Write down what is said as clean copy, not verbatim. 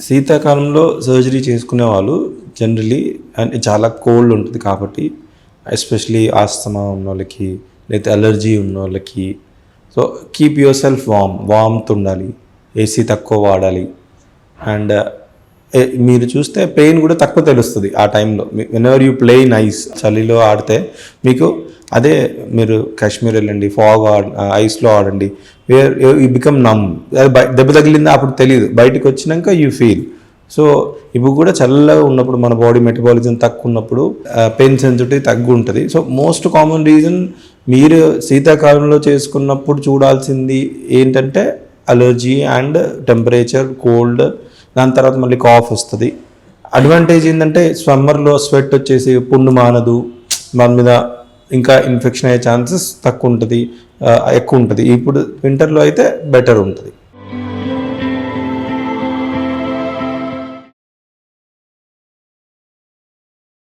శీతాకాలంలో సర్జరీ చేసుకునే వాళ్ళు జనరలీ అంటే చాలా కోల్డ్ ఉంటుంది కాబట్టి, ఎస్పెషలీ ఆస్తమా ఉన్న వాళ్ళకి లేకపోతే అలర్జీ ఉన్న వాళ్ళకి, so keep your self warmth ఉండాలి, ఏసీ తక్కువ వాడాలి. అండ్ మీరు చూస్తే పెయిన్ కూడా తక్కువ తెలుస్తుంది ఆ టైంలో. వెనెవర్ యూ ప్లే నైస్, చలిలో ఆడితే మీకు అదే, మీరు కాశ్మీర్ వెళ్ళండి, ఐస్లో ఆడండి, వేర్ యూ బికమ్ నమ్. అది దెబ్బ తగిలిందా అప్పుడు తెలియదు, బయటకు వచ్చినాక యూ ఫీల్. సో ఇప్పుడు కూడా చల్లగా ఉన్నప్పుడు మన బాడీ మెటబాలిజం తక్కువ ఉన్నప్పుడు పెయిన్ సెన్సిటివిటీ తగ్గు ఉంటుంది. సో మోస్ట్ కామన్ రీజన్ మీరు శీతాకాలంలో చేసుకున్నప్పుడు చూడాల్సింది ఏంటంటే అలర్జీ అండ్ టెంపరేచర్, కోల్డ్, దాని తర్వాత మళ్ళీ కాఫ్ వస్తుంది. అడ్వాంటేజ్ ఏంటంటే సమ్మర్లో స్వెట్ వచ్చేసి పుండు మానదు, దాని మీద ఇంకా ఇన్ఫెక్షన్ అయ్యే ఛాన్సెస్ ఎక్కువ ఉంటుంది. ఇప్పుడు వింటర్లో అయితే బెటర్ ఉంటుంది.